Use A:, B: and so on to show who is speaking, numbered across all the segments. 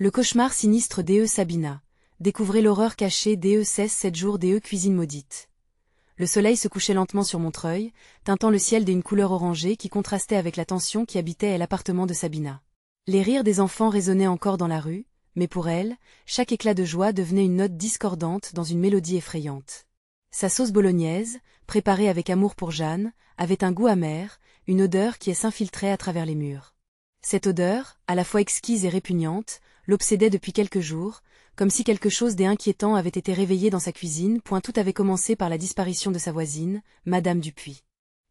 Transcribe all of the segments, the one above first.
A: Le cauchemar sinistre d'E. Sabina. Découvrez l'horreur cachée d'E. 16-7 jours d'E. Cuisine maudite. Le soleil se couchait lentement sur Montreuil, teintant le ciel d'une couleur orangée qui contrastait avec la tension qui habitait l'appartement de Sabina. Les rires des enfants résonnaient encore dans la rue, mais pour elle, chaque éclat de joie devenait une note discordante dans une mélodie effrayante. Sa sauce bolognaise, préparée avec amour pour Jeanne, avait un goût amer, une odeur qui s'infiltrait à travers les murs. Cette odeur, à la fois exquise et répugnante, l'obsédait depuis quelques jours, comme si quelque chose d'inquiétant avait été réveillé dans sa cuisine. Tout avait commencé par la disparition de sa voisine, Madame Dupuis.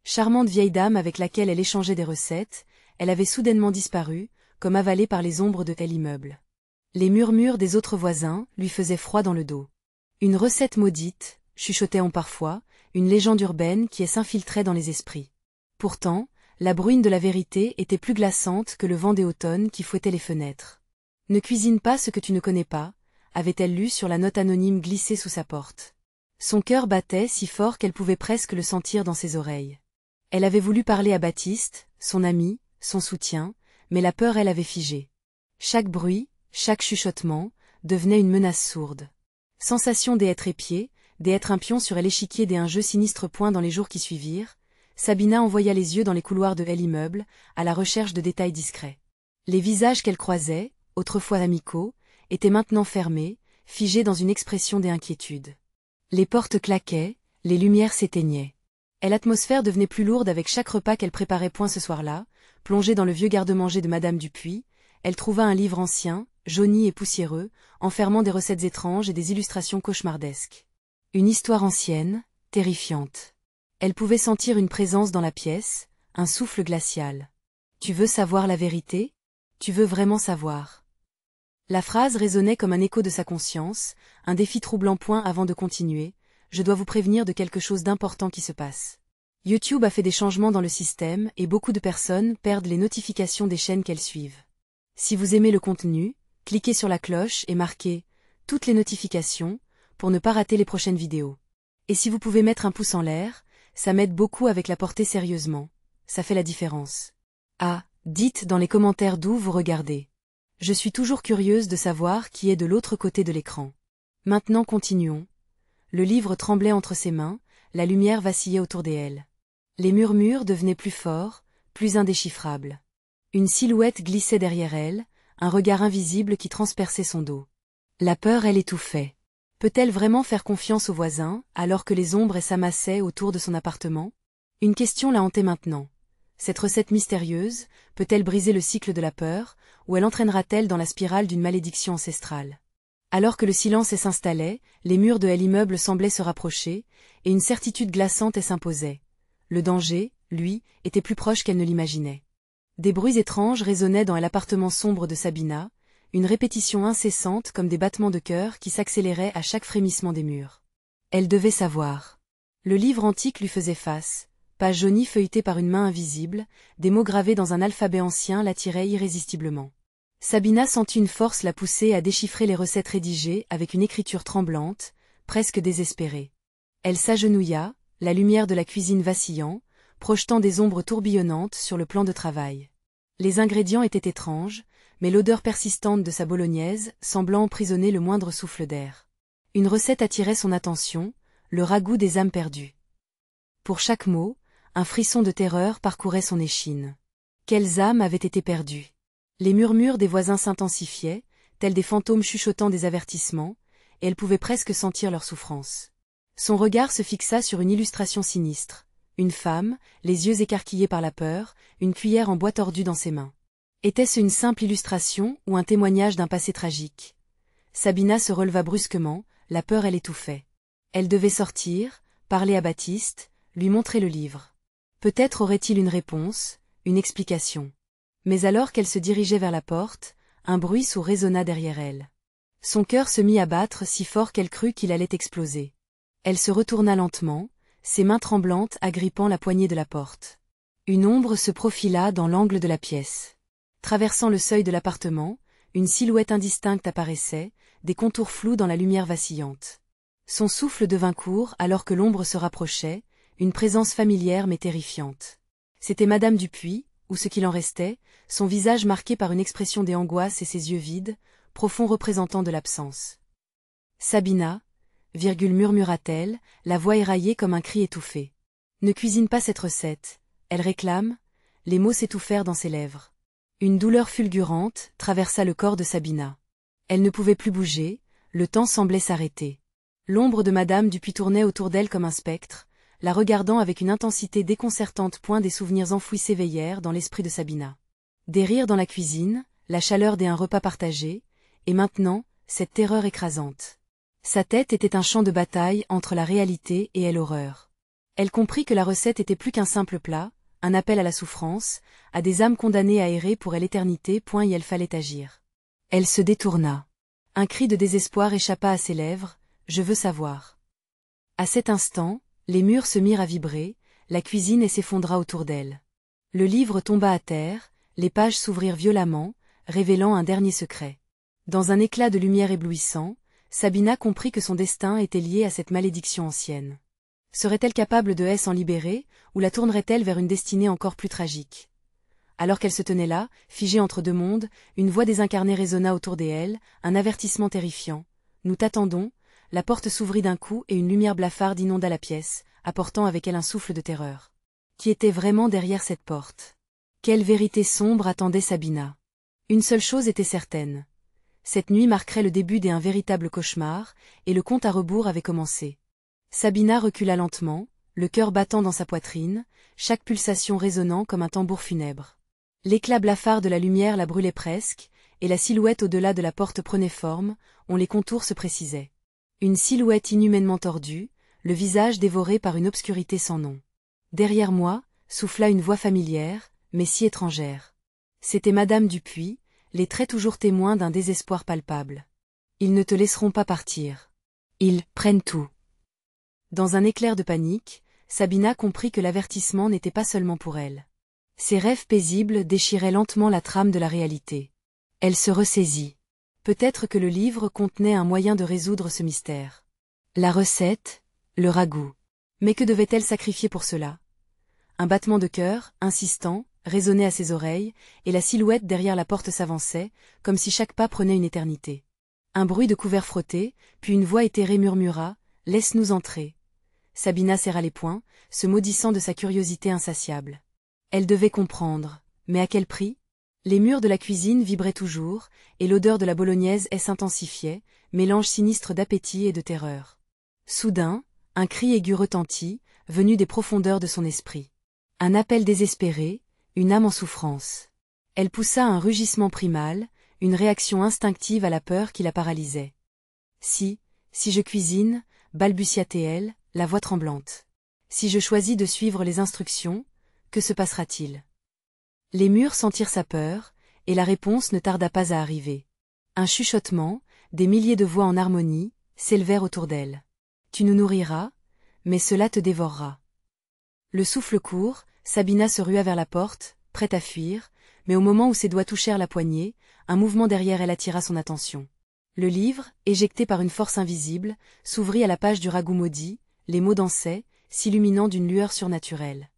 A: Charmante vieille dame avec laquelle elle échangeait des recettes, elle avait soudainement disparu, comme avalée par les ombres de l'immeuble. Les murmures des autres voisins lui faisaient froid dans le dos. Une recette maudite, chuchotait-on parfois, une légende urbaine qui s'infiltrait dans les esprits. Pourtant, la bruine de la vérité était plus glaçante que le vent des automnes qui fouettait les fenêtres. Ne cuisine pas ce que tu ne connais pas, avait-elle lu sur la note anonyme glissée sous sa porte. Son cœur battait si fort qu'elle pouvait presque le sentir dans ses oreilles. Elle avait voulu parler à Baptiste, son ami, son soutien, mais la peur elle avait figé. Chaque bruit, chaque chuchotement, devenait une menace sourde. Sensation d'être épiée, d'être un pion sur l'échiquier d'un jeu sinistre. Dans les jours qui suivirent, Sabina envoya les yeux dans les couloirs de l'immeuble, à la recherche de détails discrets. Les visages qu'elle croisait, autrefois amicaux, étaient maintenant fermés, figés dans une expression d'inquiétude. Les portes claquaient, les lumières s'éteignaient. Et l'atmosphère devenait plus lourde avec chaque repas qu'elle préparait. Ce soir-là, plongée dans le vieux garde-manger de Madame Dupuis, elle trouva un livre ancien, jauni et poussiéreux, enfermant des recettes étranges et des illustrations cauchemardesques. Une histoire ancienne, terrifiante. Elle pouvait sentir une présence dans la pièce, un souffle glacial. « Tu veux savoir la vérité ? Tu veux vraiment savoir ?» La phrase résonnait comme un écho de sa conscience, un défi troublant. Avant de continuer, je dois vous prévenir de quelque chose d'important qui se passe. YouTube a fait des changements dans le système et beaucoup de personnes perdent les notifications des chaînes qu'elles suivent. Si vous aimez le contenu, cliquez sur la cloche et marquez « Toutes les notifications » pour ne pas rater les prochaines vidéos. Et si vous pouvez mettre un pouce en l'air, ça m'aide beaucoup avec la portée sérieusement. Ça fait la différence. Ah, dites dans les commentaires d'où vous regardez. Je suis toujours curieuse de savoir qui est de l'autre côté de l'écran. Maintenant continuons. Le livre tremblait entre ses mains, la lumière vacillait autour d'elle. Les murmures devenaient plus forts, plus indéchiffrables. Une silhouette glissait derrière elle, un regard invisible qui transperçait son dos. La peur elle étouffait. Peut-elle vraiment faire confiance aux voisins, alors que les ombres s'amassaient autour de son appartement? Une question la hantait maintenant. Cette recette mystérieuse, peut-elle briser le cycle de la peur, ou elle entraînera-t-elle dans la spirale d'une malédiction ancestrale? Alors que le silence s'installait, les murs de l'immeuble semblaient se rapprocher, et une certitude glaçante s'imposait. Le danger, lui, était plus proche qu'elle ne l'imaginait. Des bruits étranges résonnaient dans l'appartement sombre de Sabina, une répétition incessante comme des battements de cœur qui s'accéléraient à chaque frémissement des murs. Elle devait savoir. Le livre antique lui faisait face, page jaunie feuilletée par une main invisible, des mots gravés dans un alphabet ancien l'attiraient irrésistiblement. Sabina sentit une force la pousser à déchiffrer les recettes rédigées avec une écriture tremblante, presque désespérée. Elle s'agenouilla, la lumière de la cuisine vacillant, projetant des ombres tourbillonnantes sur le plan de travail. Les ingrédients étaient étranges, mais l'odeur persistante de sa bolognaise semblant emprisonner le moindre souffle d'air. Une recette attirait son attention, le ragoût des âmes perdues. Pour chaque mot, un frisson de terreur parcourait son échine. Quelles âmes avaient été perdues? Les murmures des voisins s'intensifiaient, tels des fantômes chuchotant des avertissements, et elle pouvait presque sentir leur souffrance. Son regard se fixa sur une illustration sinistre. Une femme, les yeux écarquillés par la peur, une cuillère en bois tordue dans ses mains. Était-ce une simple illustration ou un témoignage d'un passé tragique? Sabina se releva brusquement, la peur elle étouffait. Elle devait sortir, parler à Baptiste, lui montrer le livre. Peut-être aurait-il une réponse, une explication. Mais alors qu'elle se dirigeait vers la porte, un bruit sourd résonna derrière elle. Son cœur se mit à battre si fort qu'elle crut qu'il allait exploser. Elle se retourna lentement, ses mains tremblantes agrippant la poignée de la porte. Une ombre se profila dans l'angle de la pièce. Traversant le seuil de l'appartement, une silhouette indistincte apparaissait, des contours flous dans la lumière vacillante. Son souffle devint court alors que l'ombre se rapprochait, une présence familière mais terrifiante. C'était Madame Dupuis, ou ce qu'il en restait, son visage marqué par une expression d'angoisse et ses yeux vides, profond représentant de l'absence. Sabina, murmura-t-elle, la voix éraillée comme un cri étouffé. Ne cuisine pas cette recette, elle réclame, les mots s'étouffèrent dans ses lèvres. Une douleur fulgurante traversa le corps de Sabina. Elle ne pouvait plus bouger, le temps semblait s'arrêter. L'ombre de Madame Dupuis tournait autour d'elle comme un spectre, la regardant avec une intensité déconcertante. Des souvenirs enfouis s'éveillèrent dans l'esprit de Sabina. Des rires dans la cuisine, la chaleur d'un repas partagé, et maintenant, cette terreur écrasante. Sa tête était un champ de bataille entre la réalité et l'horreur. Elle comprit que la recette était plus qu'un simple plat, un appel à la souffrance, à des âmes condamnées à errer pour l'éternité. Et il fallait agir. Elle se détourna. Un cri de désespoir échappa à ses lèvres, « Je veux savoir ». À cet instant, les murs se mirent à vibrer, la cuisine s'effondra autour d'elle. Le livre tomba à terre, les pages s'ouvrirent violemment, révélant un dernier secret. Dans un éclat de lumière éblouissant, Sabina comprit que son destin était lié à cette malédiction ancienne. Serait-elle capable de s'en libérer, ou la tournerait-elle vers une destinée encore plus tragique? Alors qu'elle se tenait là, figée entre deux mondes, une voix désincarnée résonna autour d'elle, un avertissement terrifiant. « Nous t'attendons ». La porte s'ouvrit d'un coup et une lumière blafarde inonda la pièce, apportant avec elle un souffle de terreur. Qui était vraiment derrière cette porte? Quelle vérité sombre attendait Sabina? Une seule chose était certaine. Cette nuit marquerait le début d'un véritable cauchemar, et le compte à rebours avait commencé. Sabina recula lentement, le cœur battant dans sa poitrine, chaque pulsation résonnant comme un tambour funèbre. L'éclat blafard de la lumière la brûlait presque, et la silhouette au-delà de la porte prenait forme, les contours se précisaient. Une silhouette inhumainement tordue, le visage dévoré par une obscurité sans nom. Derrière moi, souffla une voix familière, mais si étrangère. C'était Madame Dupuis, les traits toujours témoins d'un désespoir palpable. Ils ne te laisseront pas partir. Ils prennent tout. Dans un éclair de panique, Sabina comprit que l'avertissement n'était pas seulement pour elle. Ses rêves paisibles déchiraient lentement la trame de la réalité. Elle se ressaisit. Peut-être que le livre contenait un moyen de résoudre ce mystère. La recette, le ragoût. Mais que devait-elle sacrifier pour cela? Un battement de cœur, insistant, résonnait à ses oreilles, et la silhouette derrière la porte s'avançait, comme si chaque pas prenait une éternité. Un bruit de couverts frottés, puis une voix éthérée murmura « Laisse-nous entrer ». Sabina serra les poings, se maudissant de sa curiosité insatiable. Elle devait comprendre, mais à quel prix? Les murs de la cuisine vibraient toujours, et l'odeur de la bolognaise s'intensifiait, mélange sinistre d'appétit et de terreur. Soudain, un cri aigu retentit, venu des profondeurs de son esprit. Un appel désespéré, une âme en souffrance. Elle poussa un rugissement primal, une réaction instinctive à la peur qui la paralysait. Si je cuisine, balbutia-t-elle, la voix tremblante. Si je choisis de suivre les instructions, que se passera-t-il? Les murs sentirent sa peur, et la réponse ne tarda pas à arriver. Un chuchotement, des milliers de voix en harmonie, s'élevèrent autour d'elle. Tu nous nourriras, mais cela te dévorera. Le souffle court, Sabina se rua vers la porte, prête à fuir, mais au moment où ses doigts touchèrent la poignée, un mouvement derrière elle attira son attention. Le livre, éjecté par une force invisible, s'ouvrit à la page du ragoût maudit, les mots dansaient, s'illuminant d'une lueur surnaturelle.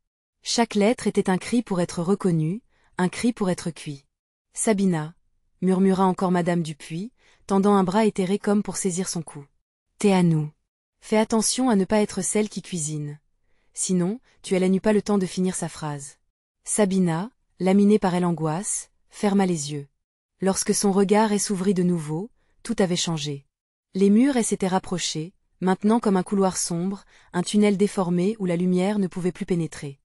A: Chaque lettre était un cri pour être reconnu, un cri pour être cuit. « Sabina » murmura encore Madame Dupuis, tendant un bras éthéré comme pour saisir son cou. « T'es à nous. Fais attention à ne pas être celle qui cuisine. Sinon, n'eut pas le temps de finir sa phrase. » Sabina, laminée par l'angoisse, ferma les yeux. Lorsque son regard s'ouvrit de nouveau, tout avait changé. Les murs s'étaient rapprochés, maintenant comme un couloir sombre, un tunnel déformé où la lumière ne pouvait plus pénétrer.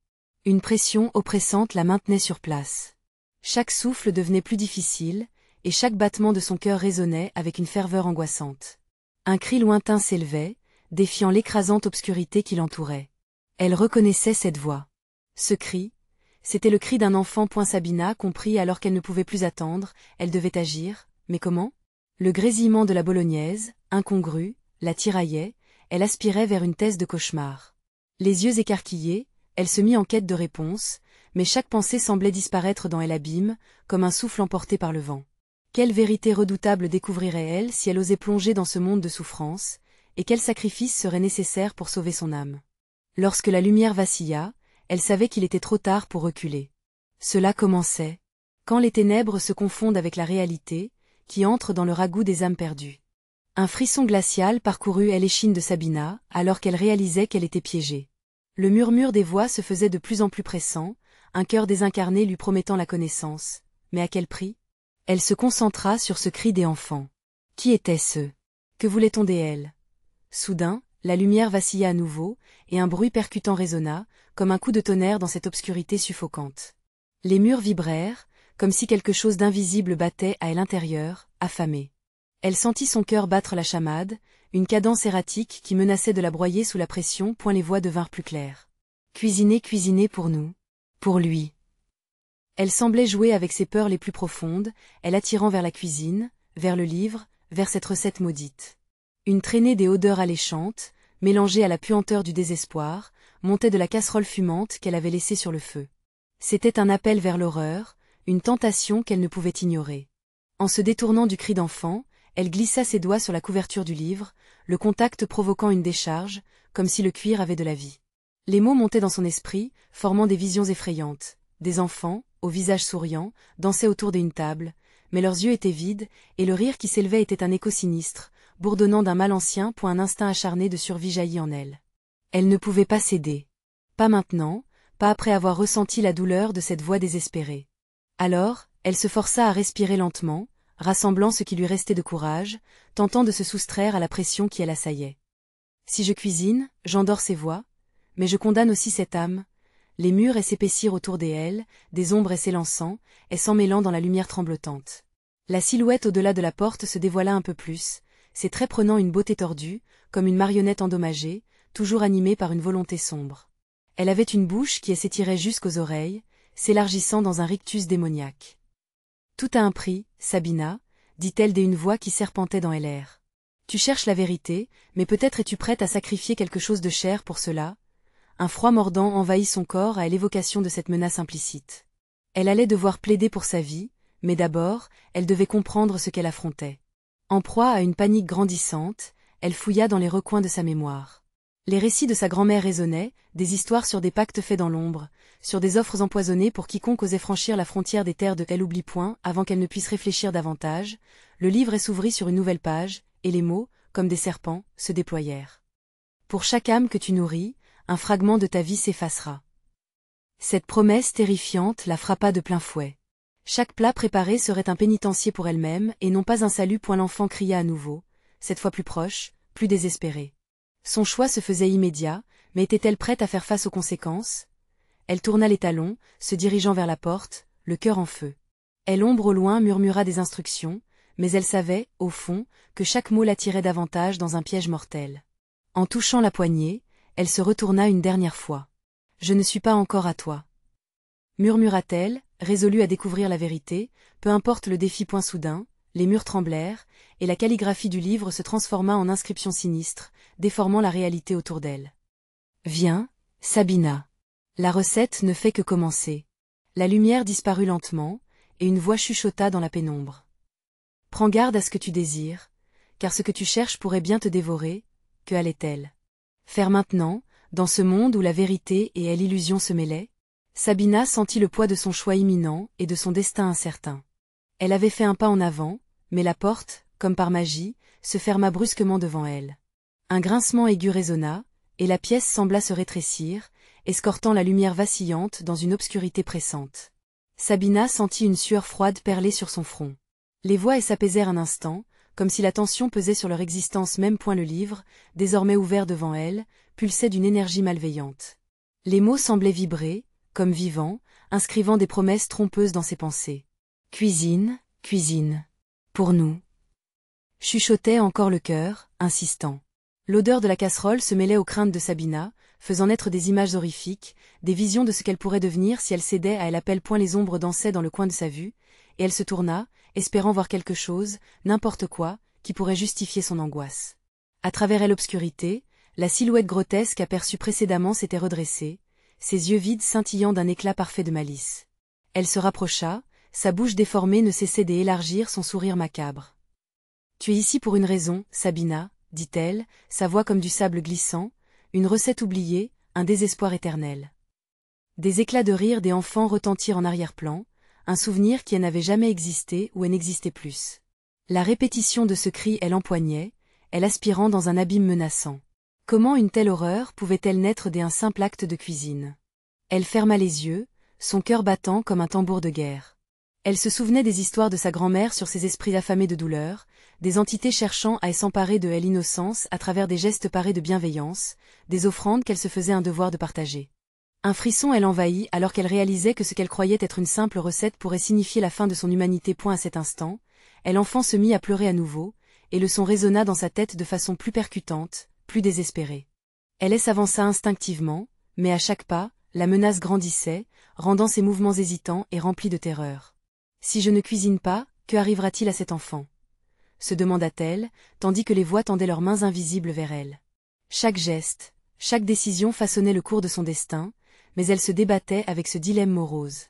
A: Une pression oppressante la maintenait sur place. Chaque souffle devenait plus difficile, et chaque battement de son cœur résonnait avec une ferveur angoissante. Un cri lointain s'élevait, défiant l'écrasante obscurité qui l'entourait. Elle reconnaissait cette voix. Ce cri, c'était le cri d'un enfant. Sabina comprit alors qu'elle ne pouvait plus attendre, elle devait agir, mais comment? Le grésillement de la bolognaise, incongru, la tiraillait, elle aspirait vers une thèse de cauchemar. Les yeux écarquillés, elle se mit en quête de réponse, mais chaque pensée semblait disparaître dans l'abîme, comme un souffle emporté par le vent. Quelle vérité redoutable découvrirait-elle si elle osait plonger dans ce monde de souffrance, et quel sacrifice serait nécessaire pour sauver son âme? Lorsque la lumière vacilla, elle savait qu'il était trop tard pour reculer. Cela commençait. Quand les ténèbres se confondent avec la réalité, qui entre dans le ragoût des âmes perdues. Un frisson glacial parcourut l'échine de Sabina, alors qu'elle réalisait qu'elle était piégée. Le murmure des voix se faisait de plus en plus pressant, un cœur désincarné lui promettant la connaissance. Mais à quel prix? Elle se concentra sur ce cri des enfants. Qui étaient-ce? Que voulait-on d'elle? Soudain, la lumière vacilla à nouveau, et un bruit percutant résonna, comme un coup de tonnerre dans cette obscurité suffocante. Les murs vibrèrent, comme si quelque chose d'invisible battait à l'intérieur, affamé. Elle sentit son cœur battre la chamade, une cadence erratique qui menaçait de la broyer sous la pression. Point les voix devinrent plus claires. Cuisiner, cuisiner pour nous. Pour lui. Elle semblait jouer avec ses peurs les plus profondes, elle attirant vers la cuisine, vers le livre, vers cette recette maudite. Une traînée des odeurs alléchantes, mélangée à la puanteur du désespoir, montait de la casserole fumante qu'elle avait laissée sur le feu. C'était un appel vers l'horreur, une tentation qu'elle ne pouvait ignorer. En se détournant du cri d'enfant, elle glissa ses doigts sur la couverture du livre, le contact provoquant une décharge, comme si le cuir avait de la vie. Les mots montaient dans son esprit, formant des visions effrayantes. Des enfants, au visage souriant, dansaient autour d'une table, mais leurs yeux étaient vides, et le rire qui s'élevait était un écho sinistre, bourdonnant d'un mal ancien. Un instinct acharné de survie jaillit en elle. Elle ne pouvait pas céder. Pas maintenant, pas après avoir ressenti la douleur de cette voix désespérée. Alors, elle se força à respirer lentement, rassemblant ce qui lui restait de courage, tentant de se soustraire à la pression qui l'assaillait. Si je cuisine, j'endors ces voix, mais je condamne aussi cette âme. Les murs s'épaissirent autour d'elle, des ombres s'élançant, et s'emmêlant dans la lumière tremblotante. La silhouette au-delà de la porte se dévoila un peu plus, ses traits prenant une beauté tordue, comme une marionnette endommagée, toujours animée par une volonté sombre. Elle avait une bouche qui s'étirait jusqu'aux oreilles, s'élargissant dans un rictus démoniaque. Tout a un prix, Sabina, dit-elle d'une voix qui serpentait dans l'air. Tu cherches la vérité, mais peut-être es-tu prête à sacrifier quelque chose de cher pour cela? Un froid mordant envahit son corps à l'évocation de cette menace implicite. Elle allait devoir plaider pour sa vie, mais d'abord, elle devait comprendre ce qu'elle affrontait. En proie à une panique grandissante, elle fouilla dans les recoins de sa mémoire. Les récits de sa grand-mère résonnaient, des histoires sur des pactes faits dans l'ombre, sur des offres empoisonnées pour quiconque osait franchir la frontière des terres de Elle oublie point. Avant qu'elle ne puisse réfléchir davantage, le livre s'ouvrit sur une nouvelle page, et les mots, comme des serpents, se déployèrent. Pour chaque âme que tu nourris, un fragment de ta vie s'effacera. Cette promesse terrifiante la frappa de plein fouet. Chaque plat préparé serait un pénitencier pour elle-même et non pas un salut. L'enfant cria à nouveau, cette fois plus proche, plus désespéré. Son choix se faisait immédiat, mais était-elle prête à faire face aux conséquences? Elle tourna les talons, se dirigeant vers la porte, le cœur en feu. Elle ombre au loin murmura des instructions, mais elle savait, au fond, que chaque mot l'attirait davantage dans un piège mortel. En touchant la poignée, elle se retourna une dernière fois. « Je ne suis pas encore à toi. » murmura-t-elle, résolue à découvrir la vérité, peu importe le défi. Soudain, les murs tremblèrent, et la calligraphie du livre se transforma en inscription sinistre, déformant la réalité autour d'elle. « Viens, Sabina. La recette ne fait que commencer. » La lumière disparut lentement, et une voix chuchota dans la pénombre. « Prends garde à ce que tu désires, car ce que tu cherches pourrait bien te dévorer. » Que allait-elle faire maintenant, dans ce monde où la vérité et l'illusion se mêlaient? Sabina sentit le poids de son choix imminent et de son destin incertain. Elle avait fait un pas en avant, mais la porte, comme par magie, se ferma brusquement devant elle. Un grincement aigu résonna, et la pièce sembla se rétrécir, escortant la lumière vacillante dans une obscurité pressante. Sabina sentit une sueur froide perler sur son front. Les voix s'apaisèrent un instant, comme si la tension pesait sur leur existence même. Le livre, désormais ouvert devant elle, pulsait d'une énergie malveillante. Les mots semblaient vibrer, comme vivants, inscrivant des promesses trompeuses dans ses pensées. « Cuisine, cuisine. Pour nous. » chuchotait encore le cœur, insistant. L'odeur de la casserole se mêlait aux craintes de Sabina, faisant naître des images horrifiques, des visions de ce qu'elle pourrait devenir si elle cédait à l'appel. Les ombres dansaient dans le coin de sa vue, et elle se tourna, espérant voir quelque chose, n'importe quoi, qui pourrait justifier son angoisse. À travers l'obscurité, la silhouette grotesque aperçue précédemment s'était redressée, ses yeux vides scintillant d'un éclat parfait de malice. Elle se rapprocha, sa bouche déformée ne cessait d'élargir son sourire macabre. « Tu es ici pour une raison, Sabina, » dit-elle, sa voix comme du sable glissant, une recette oubliée, un désespoir éternel. Des éclats de rire des enfants retentirent en arrière-plan, un souvenir qui n'avait jamais existé ou n'existait plus. La répétition de ce cri elle empoignait, elle aspirant dans un abîme menaçant. Comment une telle horreur pouvait-elle naître d'un simple acte de cuisine? Elle ferma les yeux, son cœur battant comme un tambour de guerre. Elle se souvenait des histoires de sa grand-mère sur ces esprits affamés de douleur, des entités cherchant à s'emparer de l'innocence à travers des gestes parés de bienveillance, des offrandes qu'elle se faisait un devoir de partager. Un frisson elle envahit alors qu'elle réalisait que ce qu'elle croyait être une simple recette pourrait signifier la fin de son humanité. À cet instant, l'enfant se mit à pleurer à nouveau, et le son résonna dans sa tête de façon plus percutante, plus désespérée. Elle s'avança instinctivement, mais à chaque pas, la menace grandissait, rendant ses mouvements hésitants et remplis de terreur. Si je ne cuisine pas, que arrivera-t-il à cet enfant? Se demanda-t-elle, tandis que les voix tendaient leurs mains invisibles vers elle. Chaque geste, chaque décision façonnait le cours de son destin, mais elle se débattait avec ce dilemme morose.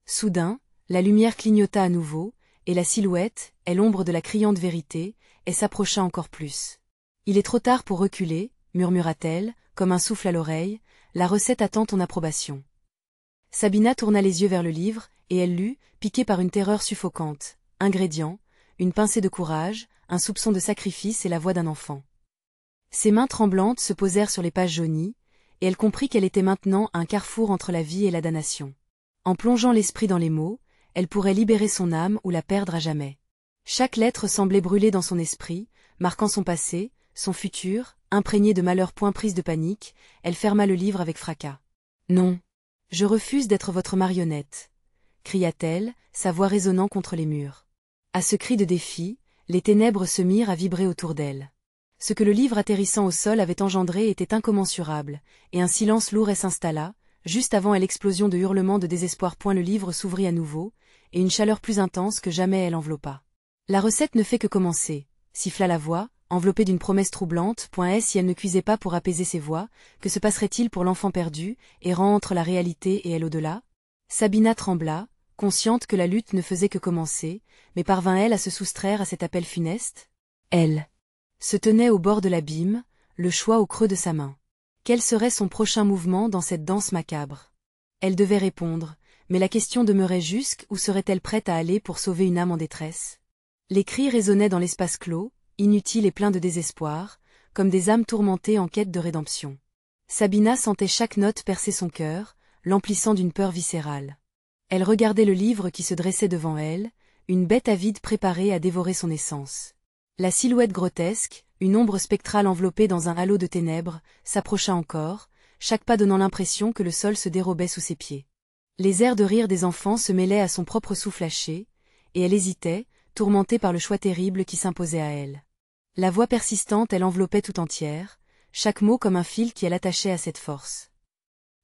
A: Soudain, la lumière clignota à nouveau, et la silhouette, l'ombre de la criante vérité, s'approcha encore plus. Il est trop tard pour reculer, murmura-t-elle, comme un souffle à l'oreille, la recette attend ton approbation. Sabina tourna les yeux vers le livre, et elle lut, piquée par une terreur suffocante, ingrédients, une pincée de courage, un soupçon de sacrifice et la voix d'un enfant. Ses mains tremblantes se posèrent sur les pages jaunies, et elle comprit qu'elle était maintenant à un carrefour entre la vie et la damnation. En plongeant l'esprit dans les mots, elle pourrait libérer son âme ou la perdre à jamais. Chaque lettre semblait brûler dans son esprit, marquant son passé, son futur, imprégné de malheurs. Prise de panique, elle ferma le livre avec fracas. « Non. Je refuse d'être votre marionnette !» cria-t-elle, sa voix résonnant contre les murs. À ce cri de défi, les ténèbres se mirent à vibrer autour d'elle. Ce que le livre atterrissant au sol avait engendré était incommensurable, et un silence lourd s'installa, juste avant l'explosion de hurlements de désespoir. Le livre s'ouvrit à nouveau, et une chaleur plus intense que jamais elle enveloppa. La recette ne fait que commencer, siffla la voix, enveloppée d'une promesse troublante. Si elle ne cuisait pas pour apaiser ses voix, que se passerait-il pour l'enfant perdu, errant entre la réalité et elle au-delà? Sabina trembla, consciente que la lutte ne faisait que commencer, mais parvint-elle à se soustraire à cet appel funeste? Elle se tenait au bord de l'abîme, le choix au creux de sa main. Quel serait son prochain mouvement dans cette danse macabre? Elle devait répondre, mais la question demeurait jusque où serait-elle prête à aller pour sauver une âme en détresse? Les cris résonnaient dans l'espace clos, inutiles et pleins de désespoir, comme des âmes tourmentées en quête de rédemption. Sabina sentait chaque note percer son cœur, l'emplissant d'une peur viscérale. Elle regardait le livre qui se dressait devant elle, une bête avide préparée à dévorer son essence. La silhouette grotesque, une ombre spectrale enveloppée dans un halo de ténèbres, s'approcha encore, chaque pas donnant l'impression que le sol se dérobait sous ses pieds. Les airs de rire des enfants se mêlaient à son propre souffle haché, et elle hésitait, tourmentée par le choix terrible qui s'imposait à elle. La voix persistante l'enveloppait tout entière, chaque mot comme un fil qui l'attachait à cette force.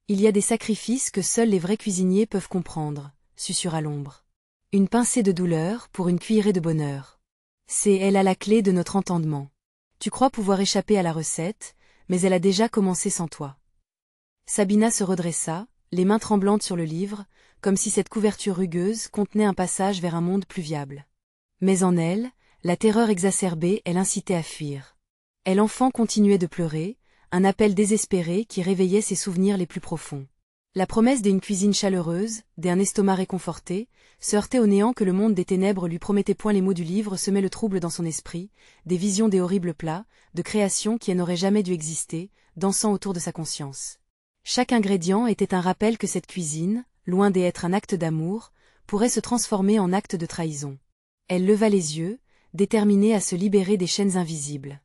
A: Il y a des sacrifices que seuls les vrais cuisiniers peuvent comprendre, susurra l'ombre. Une pincée de douleur pour une cuillerée de bonheur. C'est elle à la clé de notre entendement. Tu crois pouvoir échapper à la recette, mais elle a déjà commencé sans toi. Sabina se redressa, les mains tremblantes sur le livre, comme si cette couverture rugueuse contenait un passage vers un monde plus viable. Mais en elle, la terreur exacerbée l'incitait à fuir. L'enfant continuait de pleurer, un appel désespéré qui réveillait ses souvenirs les plus profonds. La promesse d'une cuisine chaleureuse, d'un estomac réconforté, se heurtait au néant que le monde des ténèbres lui promettait. Les mots du livre semaient le trouble dans son esprit, des visions des horribles plats, de créations qui n'auraient jamais dû exister, dansant autour de sa conscience. Chaque ingrédient était un rappel que cette cuisine, loin d'être un acte d'amour, pourrait se transformer en acte de trahison. Elle leva les yeux, déterminée à se libérer des chaînes invisibles.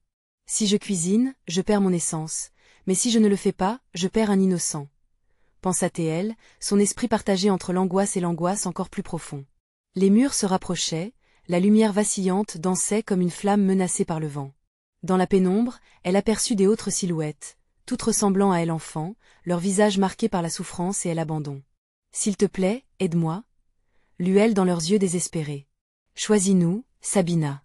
A: Si je cuisine, je perds mon essence, mais si je ne le fais pas, je perds un innocent. Pensa-t-elle, son esprit partagé entre l'angoisse et l'angoisse encore plus profond. Les murs se rapprochaient, la lumière vacillante dansait comme une flamme menacée par le vent. Dans la pénombre, elle aperçut des autres silhouettes, toutes ressemblant à elle enfant, leurs visages marqués par la souffrance et l'abandon. « S'il te plaît, aide-moi » lut-elle dans leurs yeux désespérés. « Choisis-nous, Sabina. »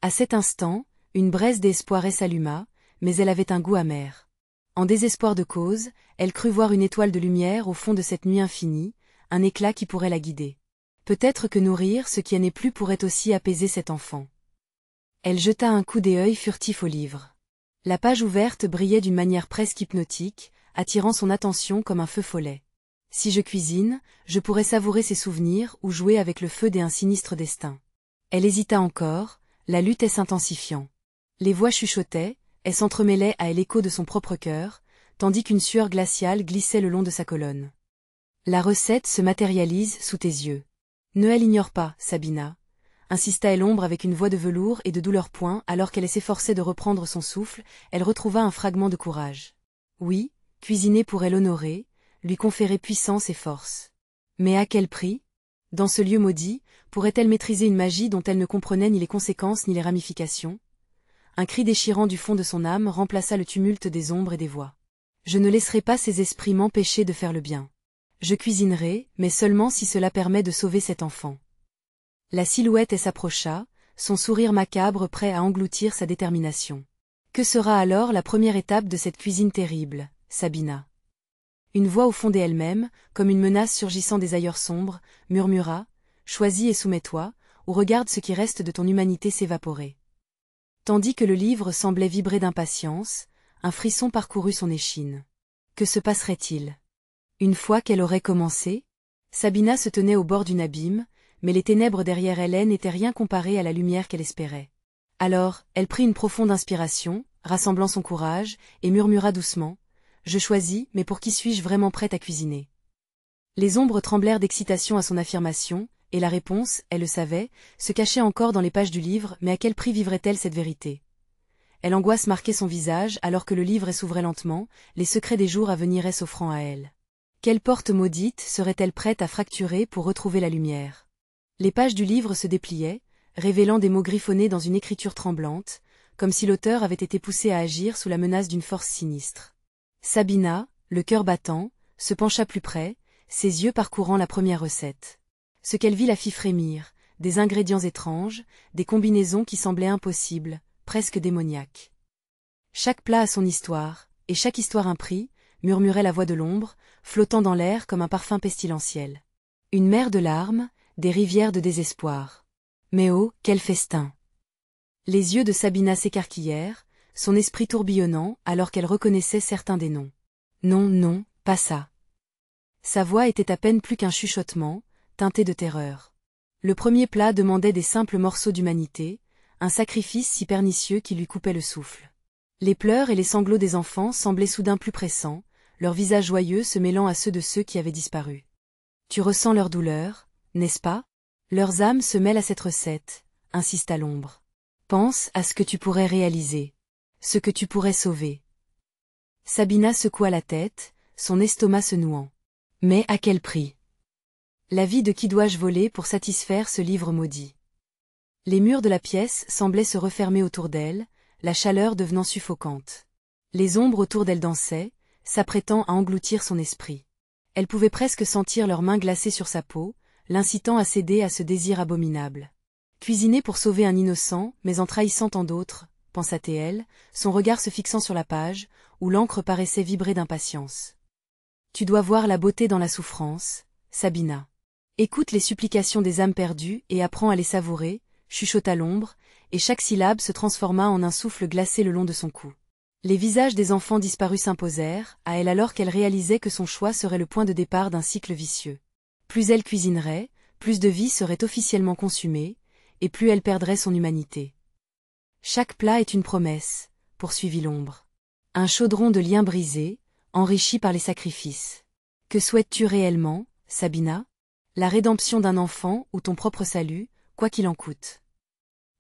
A: À cet instant, une braise d'espoir s'alluma, mais elle avait un goût amer. En désespoir de cause, elle crut voir une étoile de lumière au fond de cette nuit infinie, un éclat qui pourrait la guider. Peut-être que nourrir ce qui n'est plus pourrait aussi apaiser cet enfant. Elle jeta un coup d'œil furtif au livre. La page ouverte brillait d'une manière presque hypnotique, attirant son attention comme un feu follet. Si je cuisine, je pourrais savourer ses souvenirs ou jouer avec le feu d'un sinistre destin. Elle hésita encore, la lutte s'intensifiant. Les voix chuchotaient, elles s'entremêlaient à l'écho de son propre cœur, tandis qu'une sueur glaciale glissait le long de sa colonne. La recette se matérialise sous tes yeux. Ne elle ignore pas, Sabina, insista l'ombre avec une voix de velours et de douleur point, alors qu'elle s'efforçait de reprendre son souffle, elle retrouva un fragment de courage. Oui, cuisiner pourrait l'honorer, lui conférer puissance et force. Mais à quel prix? Dans ce lieu maudit, pourrait-elle maîtriser une magie dont elle ne comprenait ni les conséquences ni les ramifications? Un cri déchirant du fond de son âme remplaça le tumulte des ombres et des voix. Je ne laisserai pas ces esprits m'empêcher de faire le bien. Je cuisinerai, mais seulement si cela permet de sauver cet enfant. La silhouette s'approcha, son sourire macabre prêt à engloutir sa détermination. Que sera alors la première étape de cette cuisine terrible, Sabina? Une voix au fond d'elle-même, comme une menace surgissant des ailleurs sombres, murmura « Choisis et soumets-toi, ou regarde ce qui reste de ton humanité s'évaporer. » Tandis que le livre semblait vibrer d'impatience, un frisson parcourut son échine. Que se passerait-il? Une fois qu'elle aurait commencé, Sabina se tenait au bord d'un abîme, mais les ténèbres derrière elle n'étaient rien comparées à la lumière qu'elle espérait. Alors, elle prit une profonde inspiration, rassemblant son courage, et murmura doucement « Je choisis, mais pour qui suis-je vraiment prête à cuisiner ?» Les ombres tremblèrent d'excitation à son affirmation, et la réponse, elle le savait, se cachait encore dans les pages du livre, mais à quel prix vivrait-elle cette vérité? L'angoisse marquait son visage alors que le livre s'ouvrait lentement, les secrets des jours à venir s'offrant à elle. Quelle porte maudite serait-elle prête à fracturer pour retrouver la lumière? Les pages du livre se dépliaient, révélant des mots griffonnés dans une écriture tremblante, comme si l'auteur avait été poussé à agir sous la menace d'une force sinistre. Sabina, le cœur battant, se pencha plus près, ses yeux parcourant la première recette. Ce qu'elle vit la fit frémir, des ingrédients étranges, des combinaisons qui semblaient impossibles, presque démoniaques. Chaque plat a son histoire, et chaque histoire un prix, murmurait la voix de l'ombre, flottant dans l'air comme un parfum pestilentiel. Une mer de larmes, des rivières de désespoir. Mais oh, quel festin! Les yeux de Sabina s'écarquillèrent, son esprit tourbillonnant alors qu'elle reconnaissait certains des noms. Non, non, pas ça. Sa voix était à peine plus qu'un chuchotement, teinté de terreur. Le premier plat demandait des simples morceaux d'humanité, un sacrifice si pernicieux qui lui coupait le souffle. Les pleurs et les sanglots des enfants semblaient soudain plus pressants, leurs visages joyeux se mêlant à ceux de ceux qui avaient disparu. Tu ressens leur douleur, n'est-ce pas? Leurs âmes se mêlent à cette recette, insista l'ombre. Pense à ce que tu pourrais réaliser, ce que tu pourrais sauver. Sabina secoua la tête, son estomac se nouant. Mais à quel prix? La vie de qui dois-je voler pour satisfaire ce livre maudit? Les murs de la pièce semblaient se refermer autour d'elle, la chaleur devenant suffocante. Les ombres autour d'elle dansaient, s'apprêtant à engloutir son esprit. Elle pouvait presque sentir leurs mains glacées sur sa peau, l'incitant à céder à ce désir abominable. Cuisiner pour sauver un innocent, mais en trahissant tant d'autres, pensa-t-elle, son regard se fixant sur la page, où l'encre paraissait vibrer d'impatience. Tu dois voir la beauté dans la souffrance, Sabina. Écoute les supplications des âmes perdues et apprends à les savourer, chuchota l'ombre, et chaque syllabe se transforma en un souffle glacé le long de son cou. Les visages des enfants disparus s'imposèrent, à elle alors qu'elle réalisait que son choix serait le point de départ d'un cycle vicieux. Plus elle cuisinerait, plus de vie serait officiellement consumée, et plus elle perdrait son humanité. Chaque plat est une promesse, poursuivit l'ombre. Un chaudron de liens brisés, enrichi par les sacrifices. Que souhaites-tu réellement, Sabina? La rédemption d'un enfant ou ton propre salut, quoi qu'il en coûte.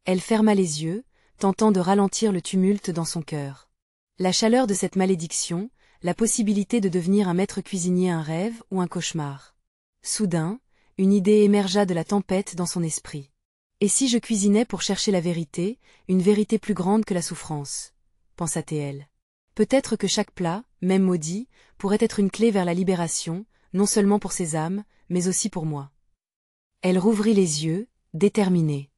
A: Elle ferma les yeux, tentant de ralentir le tumulte dans son cœur. La chaleur de cette malédiction, la possibilité de devenir un maître cuisinier un rêve ou un cauchemar. Soudain, une idée émergea de la tempête dans son esprit. Et si je cuisinais pour chercher la vérité, une vérité plus grande que la souffrance, pensa-t-elle. Peut-être que chaque plat, même maudit, pourrait être une clé vers la libération, non seulement pour ses âmes, mais aussi pour moi. Elle rouvrit les yeux, déterminée.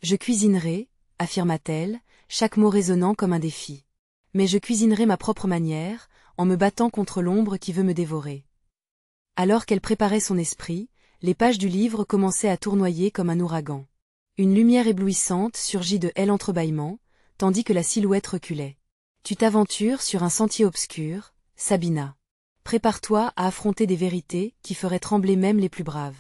A: Je cuisinerai, affirma-t-elle, chaque mot résonnant comme un défi. Mais je cuisinerai ma propre manière, en me battant contre l'ombre qui veut me dévorer. Alors qu'elle préparait son esprit, les pages du livre commençaient à tournoyer comme un ouragan. Une lumière éblouissante surgit de elle entre bâillements, tandis que la silhouette reculait. Tu t'aventures sur un sentier obscur, Sabina. Prépare-toi à affronter des vérités qui feraient trembler même les plus braves.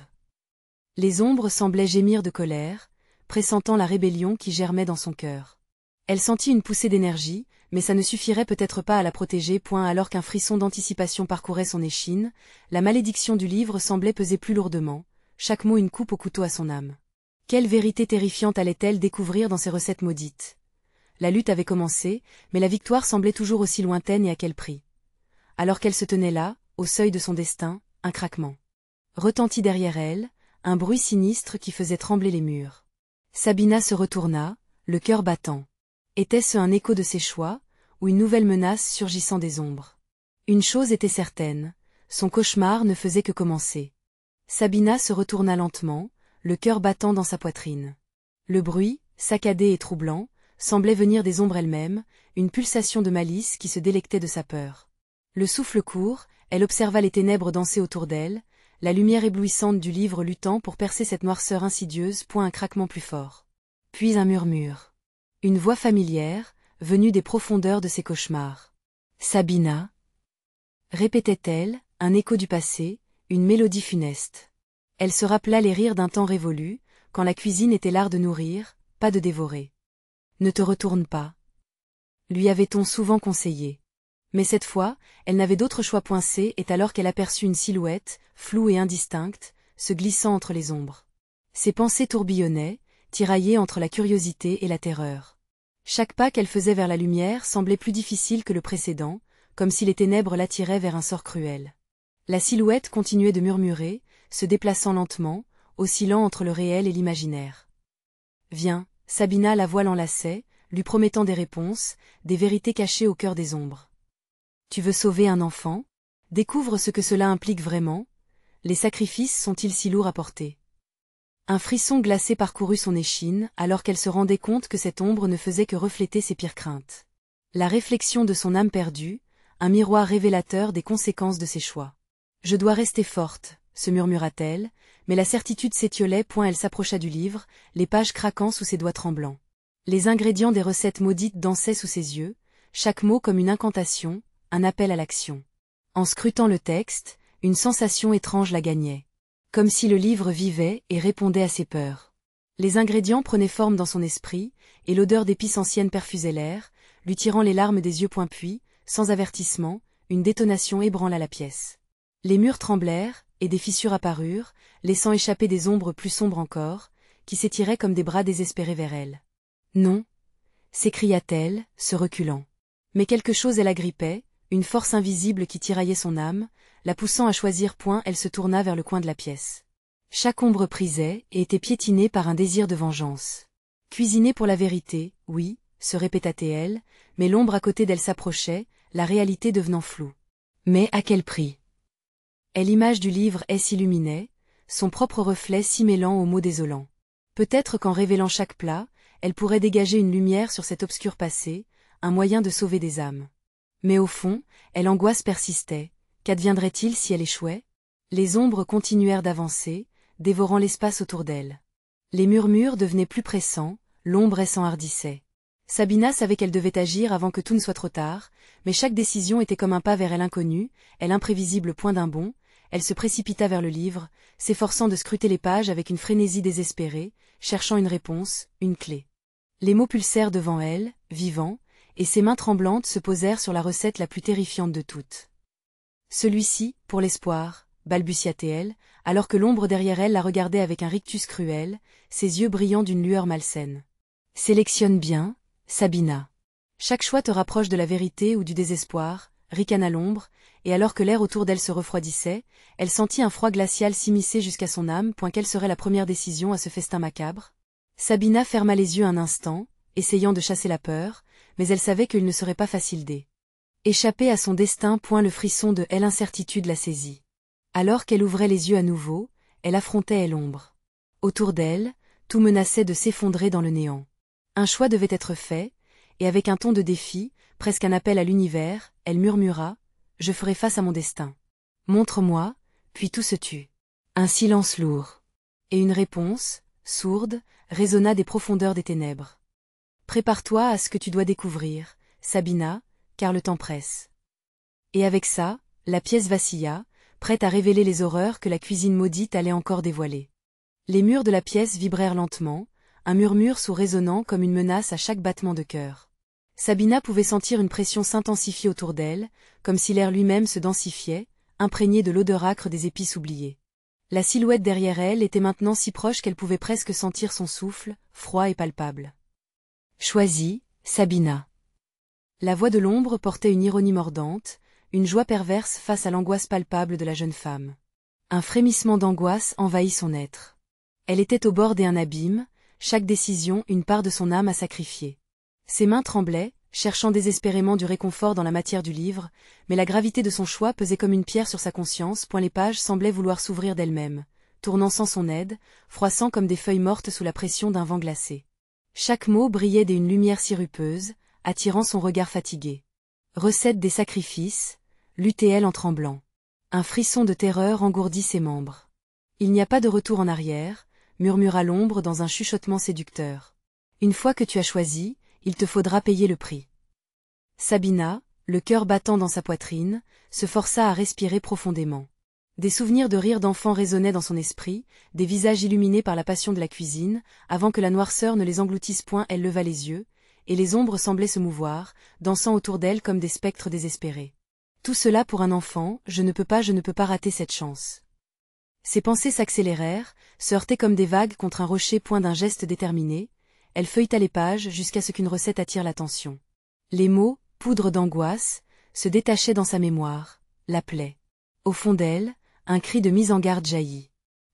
A: Les ombres semblaient gémir de colère, pressentant la rébellion qui germait dans son cœur. Elle sentit une poussée d'énergie, mais ça ne suffirait peut-être pas à la protéger. Alors qu'un frisson d'anticipation parcourait son échine, la malédiction du livre semblait peser plus lourdement, chaque mot une coupe au couteau à son âme. Quelle vérité terrifiante allait-elle découvrir dans ces recettes maudites? La lutte avait commencé, mais la victoire semblait toujours aussi lointaine et à quel prix? Alors qu'elle se tenait là, au seuil de son destin, un craquement retentit derrière elle, un bruit sinistre qui faisait trembler les murs. Sabina se retourna, le cœur battant. Était-ce un écho de ses choix, ou une nouvelle menace surgissant des ombres? Une chose était certaine, son cauchemar ne faisait que commencer. Sabina se retourna lentement, le cœur battant dans sa poitrine. Le bruit, saccadé et troublant, semblait venir des ombres elles-mêmes, une pulsation de malice qui se délectait de sa peur. Le souffle court, elle observa les ténèbres danser autour d'elle, la lumière éblouissante du livre luttant pour percer cette noirceur insidieuse. Un craquement plus fort. Puis un murmure. Une voix familière, venue des profondeurs de ses cauchemars. Sabina, répétait-elle, un écho du passé, une mélodie funeste. Elle se rappela les rires d'un temps révolu, quand la cuisine était l'art de nourrir, pas de dévorer. Ne te retourne pas, lui avait-on souvent conseillé. Mais cette fois, elle n'avait d'autre choix. Et alors qu'elle aperçut une silhouette, floue et indistincte, se glissant entre les ombres. Ses pensées tourbillonnaient, tiraillées entre la curiosité et la terreur. Chaque pas qu'elle faisait vers la lumière semblait plus difficile que le précédent, comme si les ténèbres l'attiraient vers un sort cruel. La silhouette continuait de murmurer, se déplaçant lentement, oscillant entre le réel et l'imaginaire. Viens, Sabina la voix l'enlaçait, lui promettant des réponses, des vérités cachées au cœur des ombres. Tu veux sauver un enfant? Découvre ce que cela implique vraiment. Les sacrifices sont-ils si lourds à porter? Un frisson glacé parcourut son échine, alors qu'elle se rendait compte que cette ombre ne faisait que refléter ses pires craintes. La réflexion de son âme perdue, un miroir révélateur des conséquences de ses choix. Je dois rester forte, se murmura-t-elle, mais la certitude s'étiolait. Elle s'approcha du livre, les pages craquant sous ses doigts tremblants. Les ingrédients des recettes maudites dansaient sous ses yeux, chaque mot comme une incantation, un appel à l'action. En scrutant le texte, une sensation étrange la gagnait. Comme si le livre vivait et répondait à ses peurs. Les ingrédients prenaient forme dans son esprit, et l'odeur d'épices anciennes perfusait l'air, lui tirant les larmes des yeux. Puis, sans avertissement, une détonation ébranla la pièce. Les murs tremblèrent, et des fissures apparurent, laissant échapper des ombres plus sombres encore, qui s'étiraient comme des bras désespérés vers elle. Non, s'écria-t-elle, se reculant. Mais quelque chose elle agrippait, une force invisible qui tiraillait son âme, la poussant à choisir. Elle se tourna vers le coin de la pièce. Chaque ombre prisait et était piétinée par un désir de vengeance. Cuisiner pour la vérité, oui, se répéta-t-elle, mais l'ombre à côté d'elle s'approchait, la réalité devenant floue. Mais à quel prix? Et l'image du livre s'illuminait, son propre reflet s'y mêlant aux mots désolants. Peut-être qu'en révélant chaque plat, elle pourrait dégager une lumière sur cet obscur passé, un moyen de sauver des âmes. Mais au fond, l'angoisse persistait. Qu'adviendrait-il si elle échouait? Les ombres continuèrent d'avancer, dévorant l'espace autour d'elle. Les murmures devenaient plus pressants, l'ombre s'enhardissait. Sabina savait qu'elle devait agir avant que tout ne soit trop tard, mais chaque décision était comme un pas vers l'inconnu, imprévisible. D'un bond, elle se précipita vers le livre, s'efforçant de scruter les pages avec une frénésie désespérée, cherchant une réponse, une clé. Les mots pulsèrent devant elle, vivants, et ses mains tremblantes se posèrent sur la recette la plus terrifiante de toutes. Celui-ci, pour l'espoir, balbutia-t-elle, alors que l'ombre derrière elle la regardait avec un rictus cruel, ses yeux brillant d'une lueur malsaine. Sélectionne bien, Sabina. Chaque choix te rapproche de la vérité ou du désespoir, ricana l'ombre, et alors que l'air autour d'elle se refroidissait, elle sentit un froid glacial s'immiscer jusqu'à son âme. Quelle serait la première décision à ce festin macabre? Sabina ferma les yeux un instant, essayant de chasser la peur, mais elle savait qu'il ne serait pas facile d'échapper à son destin. Le frisson de l'incertitude la saisit. Alors qu'elle ouvrait les yeux à nouveau, elle affrontait l'ombre. Autour d'elle, tout menaçait de s'effondrer dans le néant. Un choix devait être fait, et avec un ton de défi, presque un appel à l'univers, elle murmura « Je ferai face à mon destin. Montre-moi », puis tout se tut. Un silence lourd. Et une réponse, sourde, résonna des profondeurs des ténèbres. Prépare-toi à ce que tu dois découvrir, Sabina, car le temps presse. Et avec ça, la pièce vacilla, prête à révéler les horreurs que la cuisine maudite allait encore dévoiler. Les murs de la pièce vibrèrent lentement, un murmure sourd résonnant comme une menace à chaque battement de cœur. Sabina pouvait sentir une pression s'intensifier autour d'elle, comme si l'air lui-même se densifiait, imprégné de l'odeur âcre des épices oubliées. La silhouette derrière elle était maintenant si proche qu'elle pouvait presque sentir son souffle, froid et palpable. Choisis, Sabina. La voix de l'ombre portait une ironie mordante, une joie perverse face à l'angoisse palpable de la jeune femme. Un frémissement d'angoisse envahit son être. Elle était au bord d'un abîme, chaque décision une part de son âme à sacrifier. Ses mains tremblaient, cherchant désespérément du réconfort dans la matière du livre, mais la gravité de son choix pesait comme une pierre sur sa conscience, point les pages semblaient vouloir s'ouvrir d'elles-mêmes, tournant sans son aide, froissant comme des feuilles mortes sous la pression d'un vent glacé. Chaque mot brillait d'une lumière sirupeuse, attirant son regard fatigué. Recette des sacrifices, lutait-elle en tremblant. Un frisson de terreur engourdit ses membres. Il n'y a pas de retour en arrière, murmura l'ombre dans un chuchotement séducteur. Une fois que tu as choisi, il te faudra payer le prix. Sabina, le cœur battant dans sa poitrine, se força à respirer profondément. Des souvenirs de rires d'enfants résonnaient dans son esprit, des visages illuminés par la passion de la cuisine, avant que la noirceur ne les engloutisse point, elle leva les yeux, et les ombres semblaient se mouvoir, dansant autour d'elle comme des spectres désespérés. Tout cela pour un enfant, je ne peux pas rater cette chance. Ses pensées s'accélérèrent, se heurtaient comme des vagues contre un rocher point d'un geste déterminé, elle feuilleta les pages jusqu'à ce qu'une recette attire l'attention. Les mots, poudre d'angoisse, se détachaient dans sa mémoire, l'appelaient. Au fond d'elle, un cri de mise en garde jaillit.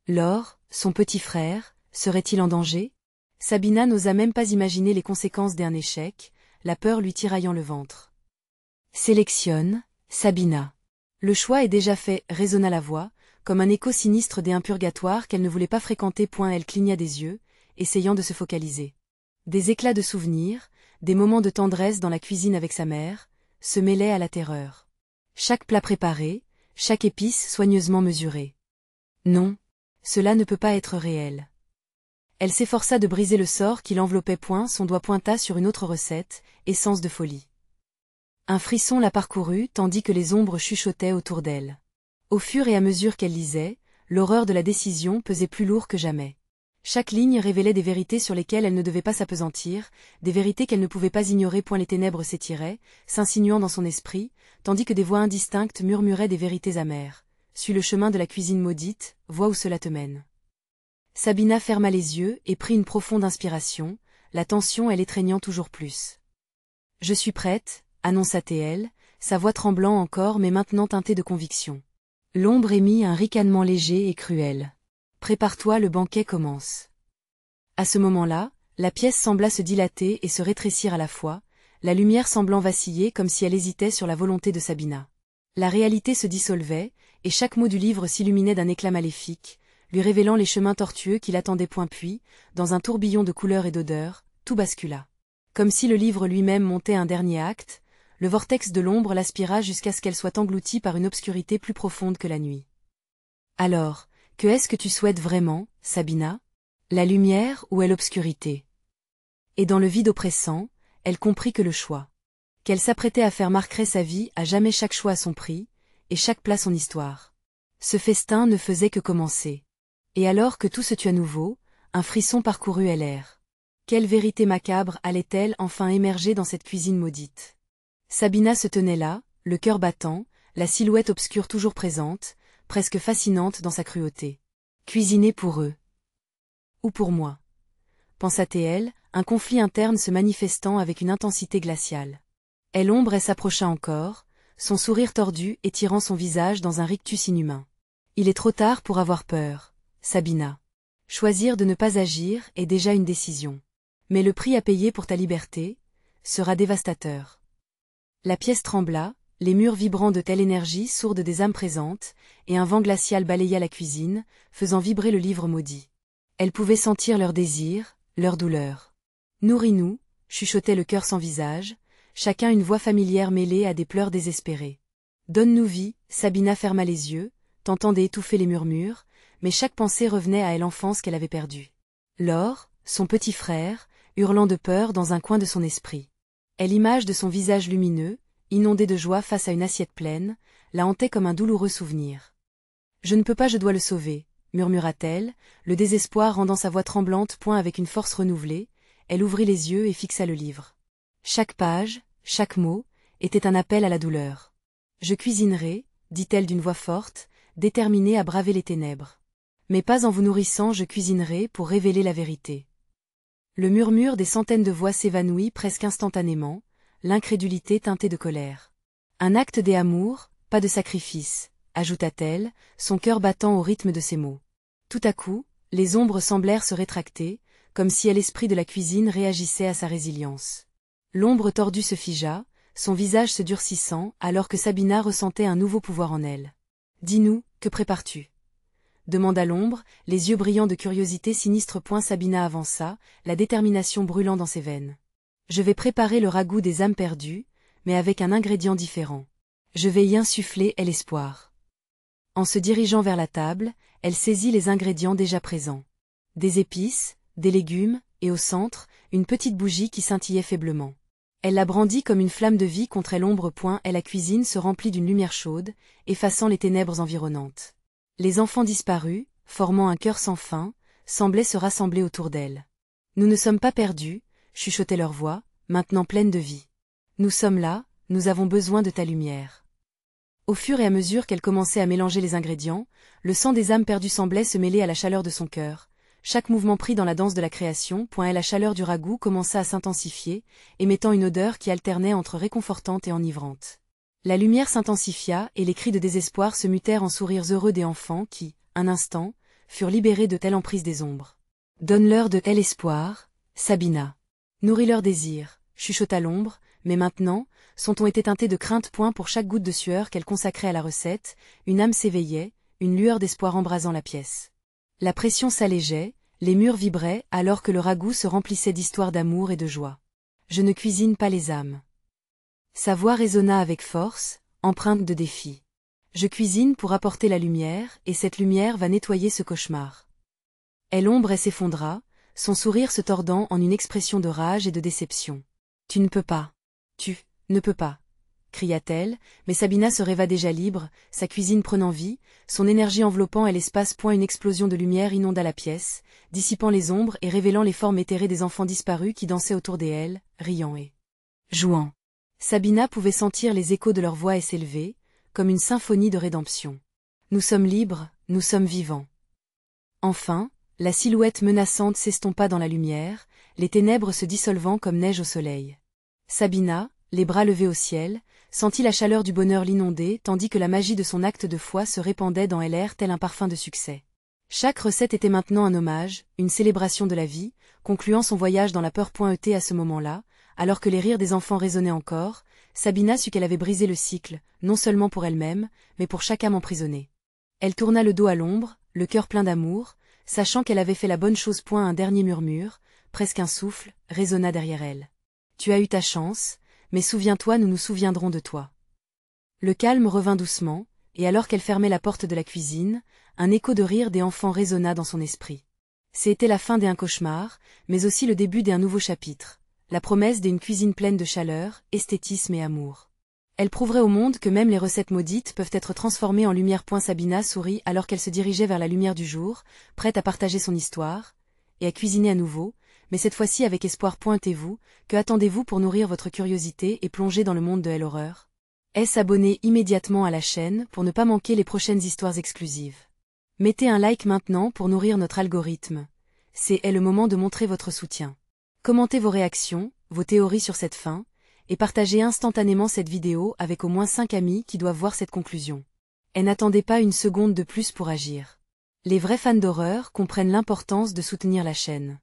A: Laure, son petit frère, serait-il en danger? Sabina n'osa même pas imaginer les conséquences d'un échec, la peur lui tiraillant le ventre. Sélectionne, Sabina. Le choix est déjà fait, résonna la voix, comme un écho sinistre d'un purgatoire qu'elle ne voulait pas fréquenter. Elle cligna des yeux, essayant de se focaliser. Des éclats de souvenirs, des moments de tendresse dans la cuisine avec sa mère, se mêlaient à la terreur. Chaque plat préparé, chaque épice soigneusement mesurée. Non, cela ne peut pas être réel. Elle s'efforça de briser le sort qui l'enveloppait. Son doigt pointa sur une autre recette, essence de folie. Un frisson la parcourut tandis que les ombres chuchotaient autour d'elle. Au fur et à mesure qu'elle lisait, l'horreur de la décision pesait plus lourd que jamais. Chaque ligne révélait des vérités sur lesquelles elle ne devait pas s'appesantir, des vérités qu'elle ne pouvait pas ignorer. Les ténèbres s'étiraient, s'insinuant dans son esprit, tandis que des voix indistinctes murmuraient des vérités amères. Suis le chemin de la cuisine maudite, vois où cela te mène. Sabina ferma les yeux et prit une profonde inspiration, la tension elle étreignant toujours plus. Je suis prête, annonça-t-elle, sa voix tremblant encore mais maintenant teintée de conviction. L'ombre émit un ricanement léger et cruel. Prépare-toi, le banquet commence. À ce moment-là, la pièce sembla se dilater et se rétrécir à la fois, la lumière semblant vaciller comme si elle hésitait sur la volonté de Sabina. La réalité se dissolvait, et chaque mot du livre s'illuminait d'un éclat maléfique, lui révélant les chemins tortueux qui l'attendaient. Puis, dans un tourbillon de couleurs et d'odeurs, tout bascula. Comme si le livre lui-même montait un dernier acte, le vortex de l'ombre l'aspira jusqu'à ce qu'elle soit engloutie par une obscurité plus profonde que la nuit. Alors, que est-ce que tu souhaites vraiment, Sabina? La lumière ou est l'obscurité? Et dans le vide oppressant, elle comprit que le choix qu'elle s'apprêtait à faire marquerait sa vie à jamais. Chaque choix a son prix, et chaque plat son histoire. Ce festin ne faisait que commencer. Et alors que tout se tut à nouveau, un frisson parcourut l'air. Quelle vérité macabre allait-elle enfin émerger dans cette cuisine maudite? Sabina se tenait là, le cœur battant, la silhouette obscure toujours présente, presque fascinante dans sa cruauté. Cuisiner pour eux. Ou pour moi. Pensa-t-elle, un conflit interne se manifestant avec une intensité glaciale. Elle s'approcha encore, son sourire tordu étirant son visage dans un rictus inhumain. Il est trop tard pour avoir peur, Sabina. Choisir de ne pas agir est déjà une décision. Mais le prix à payer pour ta liberté sera dévastateur. La pièce trembla, les murs vibrant de telle énergie sourde des âmes présentes, et un vent glacial balaya la cuisine, faisant vibrer le livre maudit. Elle pouvait sentir leur désir, leur douleur. Nourris-nous, chuchotait le cœur sans visage, chacun une voix familière mêlée à des pleurs désespérés. Donne-nous vie, Sabina ferma les yeux, tentant d'étouffer les murmures, mais chaque pensée revenait à elle l'enfance qu'elle avait perdue. Laure, son petit frère, hurlant de peur dans un coin de son esprit. Et l'image de son visage lumineux, inondé de joie face à une assiette pleine, la hantait comme un douloureux souvenir. Je ne peux pas, je dois le sauver, murmura-t-elle, le désespoir rendant sa voix tremblante. Avec une force renouvelée, elle ouvrit les yeux et fixa le livre. Chaque page, chaque mot, était un appel à la douleur. Je cuisinerai, dit-elle d'une voix forte, déterminée à braver les ténèbres. Mais pas en vous nourrissant, je cuisinerai pour révéler la vérité. Le murmure des centaines de voix s'évanouit presque instantanément, l'incrédulité teintée de colère. Un acte d'amour, pas de sacrifice, ajouta-t-elle, son cœur battant au rythme de ses mots. Tout à coup, les ombres semblèrent se rétracter, comme si l'esprit de la cuisine réagissait à sa résilience. L'ombre tordue se figea, son visage se durcissant alors que Sabina ressentait un nouveau pouvoir en elle. « Dis-nous, que prépares-tu » demanda l'ombre, les yeux brillants de curiosité sinistre. Sabina avança, la détermination brûlant dans ses veines. « Je vais préparer le ragoût des âmes perdues, mais avec un ingrédient différent. Je vais y insuffler l'espoir. » En se dirigeant vers la table, elle saisit les ingrédients déjà présents. Des épices, des légumes, et au centre, une petite bougie qui scintillait faiblement. Elle la brandit comme une flamme de vie contre l'ombre. Et la cuisine se remplit d'une lumière chaude, effaçant les ténèbres environnantes. Les enfants disparus, formant un cœur sans fin, semblaient se rassembler autour d'elle. « Nous ne sommes pas perdus, » chuchotait leur voix, maintenant pleine de vie. « Nous sommes là, nous avons besoin de ta lumière. » Au fur et à mesure qu'elle commençait à mélanger les ingrédients, le sang des âmes perdues semblait se mêler à la chaleur de son cœur. Chaque mouvement pris dans la danse de la création. Et la chaleur du ragoût commença à s'intensifier, émettant une odeur qui alternait entre réconfortante et enivrante. La lumière s'intensifia et les cris de désespoir se mutèrent en sourires heureux des enfants qui, un instant, furent libérés de telle emprise des ombres. « Donne-leur de tel espoir, Sabina. Nourris leur désir, » chuchota l'ombre, mais maintenant, son ton était teinté de crainte. Pour chaque goutte de sueur qu'elle consacrait à la recette, une âme s'éveillait, une lueur d'espoir embrasant la pièce. La pression s'allégeait, les murs vibraient alors que le ragoût se remplissait d'histoires d'amour et de joie. « Je ne cuisine pas les âmes. » Sa voix résonna avec force, empreinte de défi. « Je cuisine pour apporter la lumière, et cette lumière va nettoyer ce cauchemar. » Elle ombre et s'effondra, son sourire se tordant en une expression de rage et de déception. « Tu ne peux pas. Tu ne peux pas. » cria-t-elle, mais Sabina se rêva déjà libre, sa cuisine prenant vie, son énergie enveloppant l'espace. Une explosion de lumière inonda la pièce, dissipant les ombres et révélant les formes éthérées des enfants disparus qui dansaient autour d'elle, riant et jouant. Sabina pouvait sentir les échos de leur voix s'élever, comme une symphonie de rédemption. « Nous sommes libres, nous sommes vivants. » Enfin, la silhouette menaçante s'estompa dans la lumière, les ténèbres se dissolvant comme neige au soleil. Sabina, les bras levés au ciel, sentit la chaleur du bonheur l'inonder tandis que la magie de son acte de foi se répandait dans l'air tel un parfum de succès. Chaque recette était maintenant un hommage, une célébration de la vie, concluant son voyage dans la peur. À ce moment-là, alors que les rires des enfants résonnaient encore, Sabina sut qu'elle avait brisé le cycle, non seulement pour elle-même, mais pour chaque âme emprisonnée. Elle tourna le dos à l'ombre, le cœur plein d'amour, sachant qu'elle avait fait la bonne chose. Un dernier murmure, presque un souffle, résonna derrière elle. « Tu as eu ta chance, mais souviens-toi, nous nous souviendrons de toi. » Le calme revint doucement, et alors qu'elle fermait la porte de la cuisine, un écho de rire des enfants résonna dans son esprit. C'était la fin d'un cauchemar, mais aussi le début d'un nouveau chapitre, la promesse d'une cuisine pleine de chaleur, esthétisme et amour. Elle prouverait au monde que même les recettes maudites peuvent être transformées en lumière. Sabina sourit alors qu'elle se dirigeait vers la lumière du jour, prête à partager son histoire, et à cuisiner à nouveau, mais cette fois-ci avec espoir. Et vous, que attendez-vous pour nourrir votre curiosité et plonger dans le monde de l'horreur? Abonnez immédiatement à la chaîne pour ne pas manquer les prochaines histoires exclusives. Mettez un like maintenant pour nourrir notre algorithme. C'est le moment de montrer votre soutien. Commentez vos réactions, vos théories sur cette fin, et partagez instantanément cette vidéo avec au moins 5 amis qui doivent voir cette conclusion. Et n'attendez pas une seconde de plus pour agir. Les vrais fans d'horreur comprennent l'importance de soutenir la chaîne.